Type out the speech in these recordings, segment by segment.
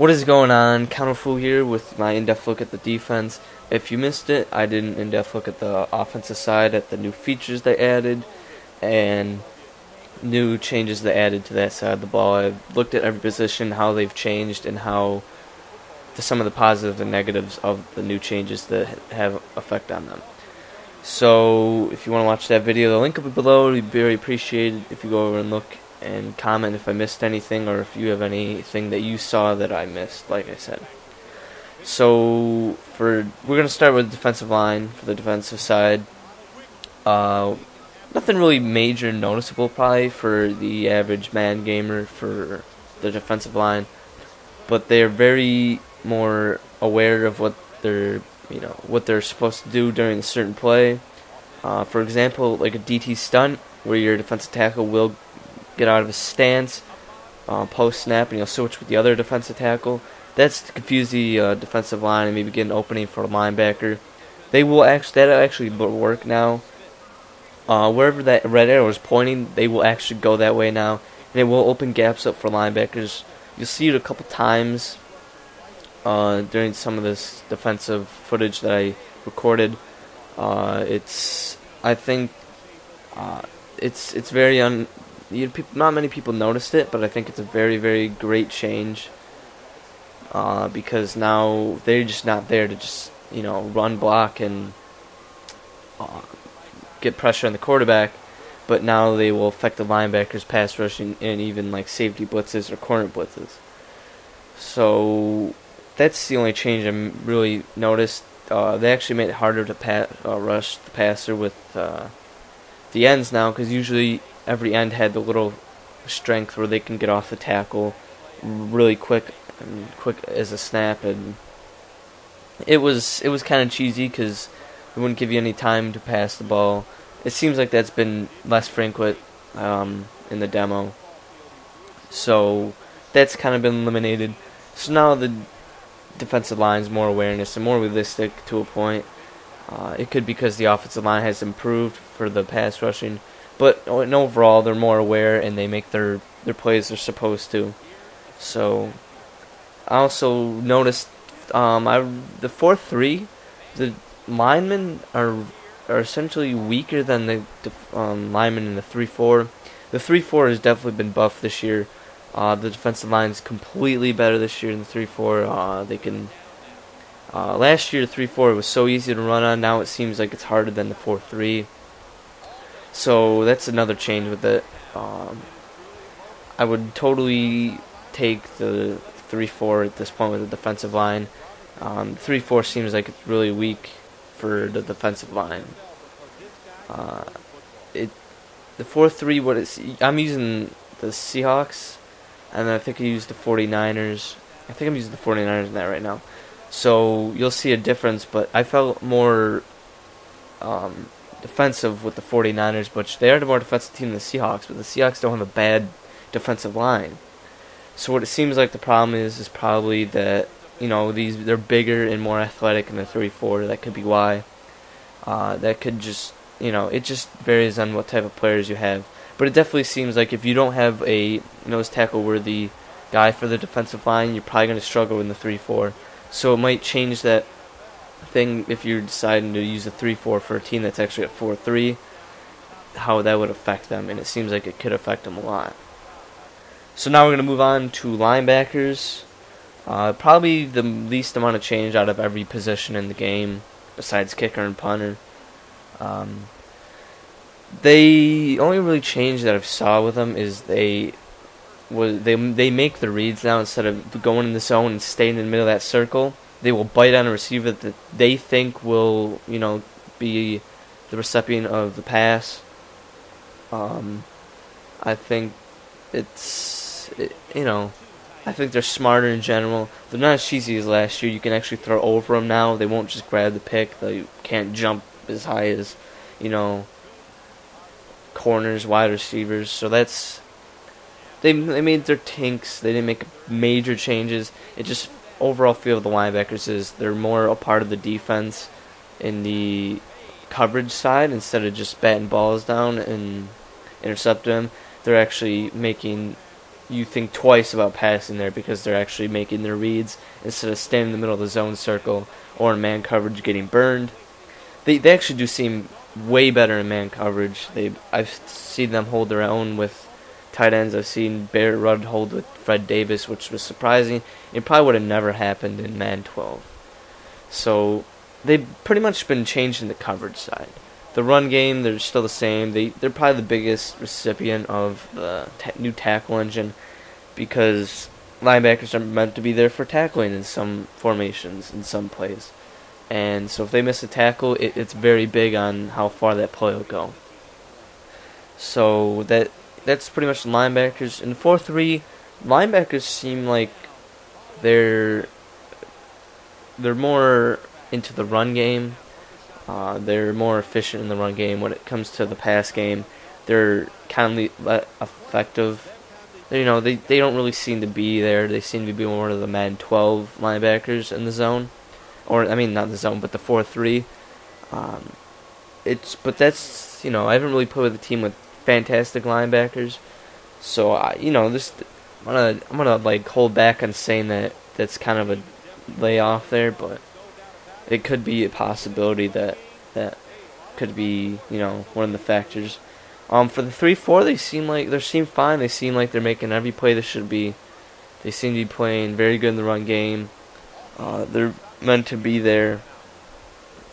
What is going on? Counterful here with my in-depth look at the defense. If you missed it, I did an in-depth look at the offensive side, at the new features they added, and new changes they added to that side of the ball. I looked at every position, how they've changed, and how some of the positives and negatives of the new changes that have effect on them. So, if you want to watch that video, the link will be below. It would be very appreciated if you go over and look and comment if I missed anything, or if you have anything that you saw that I missed, like I said. So, we're going to start with the defensive line for the defensive side. Nothing really major noticeable probably for the average Madden gamer for the defensive line, but they're very more aware of what they're supposed to do during a certain play. For example, like a DT stunt, where your defensive tackle will get out of his stance post snap, and you'll switch with the other defensive tackle. That's to confuse the defensive line and maybe get an opening for a linebacker. That'll actually work now. Wherever that red arrow is pointing, they will actually go that way now, and it will open gaps up for linebackers. You'll see it a couple times during some of this defensive footage that I recorded. It's very not many people noticed it, but I think it's a very, very great change because now they're just not there to just run, block, and get pressure on the quarterback, but now they will affect the linebackers, pass rushing, and even like safety blitzes or corner blitzes. So that's the only change I really noticed. They actually made it harder to rush the passer with the ends now, because usually every end had the little strength where they can get off the tackle really quick as a snap, and it was kind of cheesy because it wouldn't give you any time to pass the ball. It seems like that's been less frequent in the demo, so that's kind of been eliminated. So now the defensive line's more awareness and more realistic to a point. It could be because the offensive line has improved for the pass rushing, but overall they're more aware and they make their plays they're supposed to. So I also noticed the 4-3, the linemen are essentially weaker than the linemen in the 3-4. The 3-4 has definitely been buffed this year. The defensive line is completely better this year than the 3-4. They can. Last year, the 3-4 was so easy to run on. Now it seems like it's harder than the 4-3. So that's another change with it. I would totally take the 3-4 at this point with the defensive line. 3-4 seems like it's really weak for the defensive line. The 4-3, I'm using the Seahawks, and I think I used the 49ers. I think I'm using the 49ers in that right now. So you'll see a difference, but I felt more defensive with the 49ers, but they are the more defensive team than the Seahawks, but the Seahawks don't have a bad defensive line. So what it seems like the problem is probably that they're bigger and more athletic in the 3-4. That could be why. That could just it just varies on what type of players you have. But it definitely seems like if you don't have a nose tackle worthy guy for the defensive line, you're probably going to struggle in the 3-4. So it might change that thing if you're deciding to use a 3-4 for a team that's actually at 4-3, how that would affect them, and it seems like it could affect them a lot. So now we're going to move on to linebackers. Probably the least amount of change out of every position in the game, besides kicker and punter. They only really change that I've saw with them is they make the reads now. Instead of going in the zone and staying in the middle of that circle, they will bite on a receiver that they think will be the recipient of the pass. I think I think they're smarter in general. They're not as cheesy as last year. You can actually throw over them now. They won't just grab the pick. They can't jump as high as corners, wide receivers. So they made their tinks. They didn't make major changes. It just overall feel of the linebackers is they're more a part of the defense in the coverage side instead of just batting balls down and intercepting them. They're actually making you think twice about passing there because they're actually making their reads instead of standing in the middle of the zone circle or in man coverage getting burned. They actually do seem way better in man coverage. I've seen them hold their own with tight ends. I've seen Barrett Rudd hold with Fred Davis, which was surprising. It probably would have never happened in Madden 12. So they've pretty much been changing the coverage side. The run game, they're still the same. They're probably the biggest recipient of the new tackle engine because linebackers are meant to be there for tackling in some formations, in some plays. And so if they miss a tackle, it's very big on how far that play will go. So that's pretty much the linebackers. In 4-3, linebackers seem like they're more into the run game. They're more efficient in the run game. When it comes to the pass game, they're kind of effective. They don't really seem to be there. They seem to be more of the Madden 12 linebackers in the zone. Or, I mean, not the zone, but the 4-3. But that's, I haven't really played with a team with fantastic linebackers. So, I'm gonna like hold back on saying that that's kind of a layoff there, but it could be a possibility that could be, one of the factors. For the 3-4, they seem fine. They seem like they're making every play they should be. They seem to be playing very good in the run game. They're meant to be there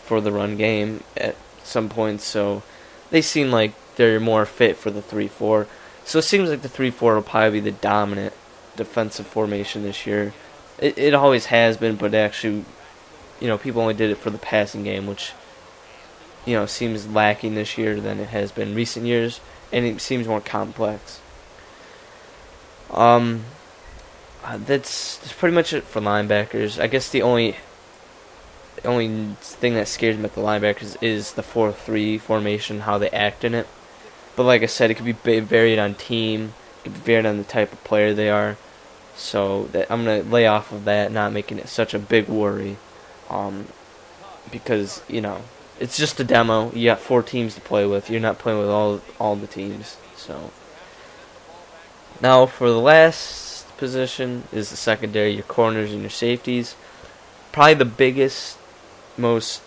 for the run game at some points, so they seem like they're more fit for the 3-4. So it seems like the 3-4 will probably be the dominant defensive formation this year. It always has been, but actually, people only did it for the passing game, which, seems lacking this year than it has been in recent years, and it seems more complex. That's pretty much it for linebackers. I guess the only thing that scares me about the linebackers is the 4-3 formation, how they act in it. But like I said, it could be varied on team, it could be varied on the type of player they are. So that I'm gonna lay off of that, not making it such a big worry, because it's just a demo. You got 4 teams to play with. You're not playing with all the teams. So now for the last position is the secondary, your corners and your safeties. Probably the biggest, most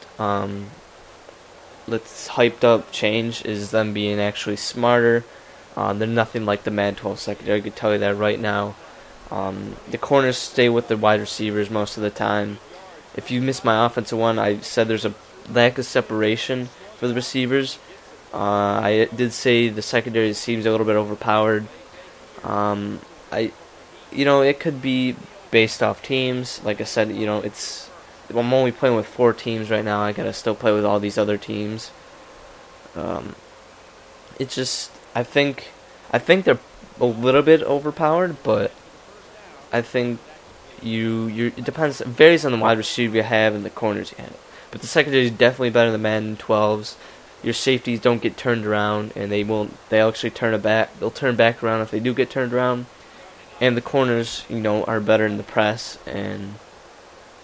hyped up change is them being actually smarter. They're nothing like the Madden 12 secondary. I can tell you that right now. The corners stay with the wide receivers most of the time. If you miss my offensive one, I said there's a lack of separation for the receivers. I did say the secondary seems a little bit overpowered. It could be based off teams. Like I said, I'm only playing with 4 teams right now. I gotta still play with all these other teams. I think they're a little bit overpowered, but I think it depends. It varies on the wide receiver you have and the corners you have. But the secondary is definitely better than Madden 12s. Your safeties don't get turned around, and they'll actually turn it back. They'll turn back around if they do get turned around. And the corners, are better in the press, and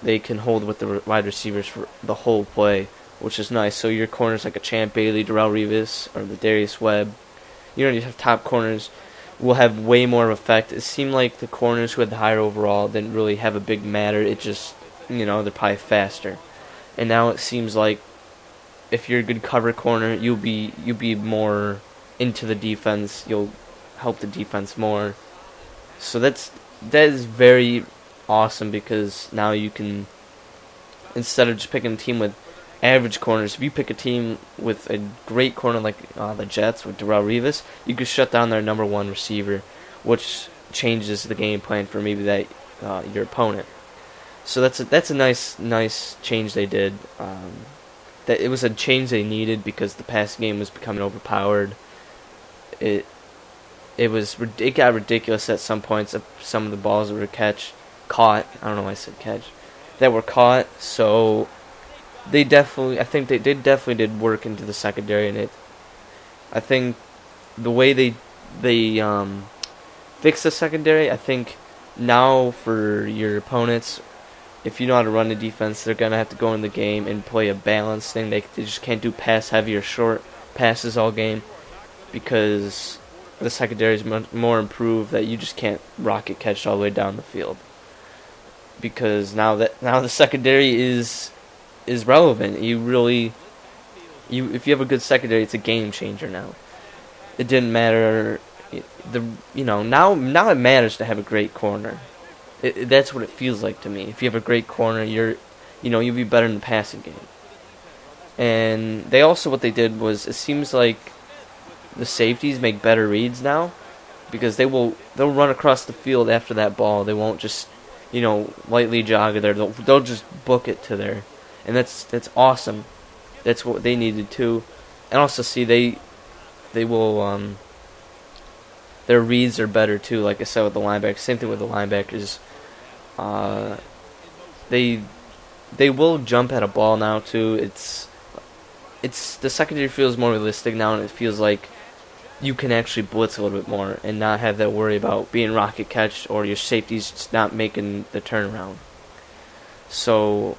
they can hold with the wide receivers for the whole play, which is nice. So your corners like a Champ Bailey, Darrelle Revis, or the Darius Webb, you have top corners, will have way more of effect. It seemed like the corners who had the higher overall didn't really have a big matter. It just, they're probably faster. And now it seems like if you're a good cover corner, you'll be more into the defense. You'll help the defense more. So that is very awesome, because now you can, instead of just picking a team with average corners, if you pick a team with a great corner like the Jets with Darrelle Revis, you could shut down their number 1 receiver, which changes the game plan for maybe that your opponent. So that's a nice change they did. That it was a change they needed because the passing game was becoming overpowered. It got ridiculous at some points. Some of the balls that were caught. I don't know why I said catch. That were caught. So I think they definitely did work into the secondary, and I think the way they fixed the secondary. I think now for your opponents, if you know how to run the defense, they're gonna have to go in the game and play a balanced thing. They just can't do pass heavy or short passes all game, because the secondary is much more improved, that you just can't rocket catch all the way down the field. Because now the secondary is relevant. If you have a good secondary, it's a game changer now. It didn't matter now it matters to have a great corner. That's what it feels like to me. If you have a great corner, you'll be better in the passing game. And they also, what they did was, it seems like the safeties make better reads now, because they'll run across the field after that ball. They won't just lightly jog it there. They'll just book it to there, and that's awesome. That's what they needed too. And also, see, they will their reads are better too. Like I said with the linebackers, same thing with the linebackers. They will jump at a ball now too. It's the secondary feels more realistic now, and it feels like you can actually blitz a little bit more and not have that worry about being rocket catched or your safeties just not making the turnaround. So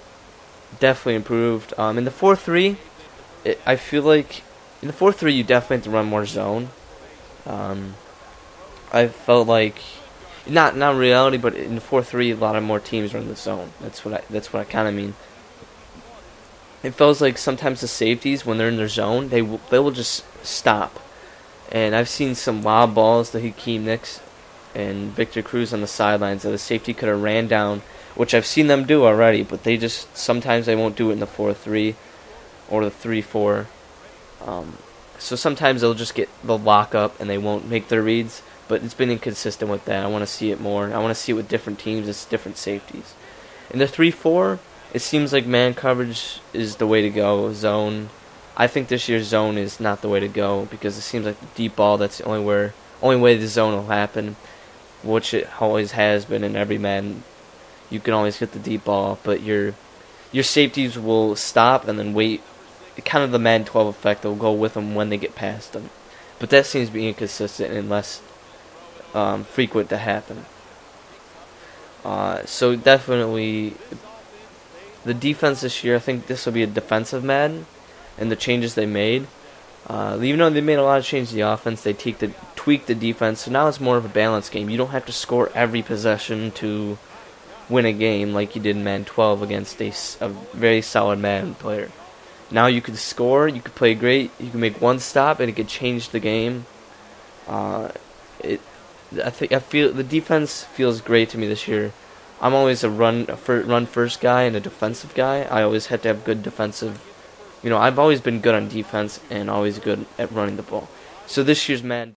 definitely improved. In the 4-3, I feel like in the 4-3 you definitely have to run more zone. I felt like not reality, but in the 4-3 a lot of more teams run the zone. That's what I kind of mean. It feels like sometimes the safeties, when they're in their zone, they will just stop. And I've seen some lob balls to Hakeem Nicks and Victor Cruz on the sidelines that the safety could have ran down, which I've seen them do already, but sometimes they won't do it in the 4-3 or the 3-4. So sometimes they'll lock up and they won't make their reads, but it's been inconsistent with that. I want to see it more. I want to see it with different teams. It's different safeties. In the 3-4, it seems like man coverage is the way to go. Zone. I think this year's zone is not the way to go, because it seems like the deep ball, that's the only way the zone will happen, which it always has been in every Madden. You can always get the deep ball, but your safeties will stop and then wait. Kind of the Madden 12 effect. They'll go with them when they get past them. But that seems to be inconsistent and less frequent to happen. So definitely the defense this year, I think this will be a defensive Madden, and the changes they made. Even though they made a lot of changes to the offense, they tweaked the defense, so now it's more of a balanced game. You don't have to score every possession to win a game like you did in Madden 12 against a very solid Madden player. Now you could score, you could play great, you can make one stop, and it could change the game. I feel the defense feels great to me this year. I'm always a run first guy and a defensive guy. I always had to have good defensive. I've always been good on defense and always good at running the ball. So this year's Madden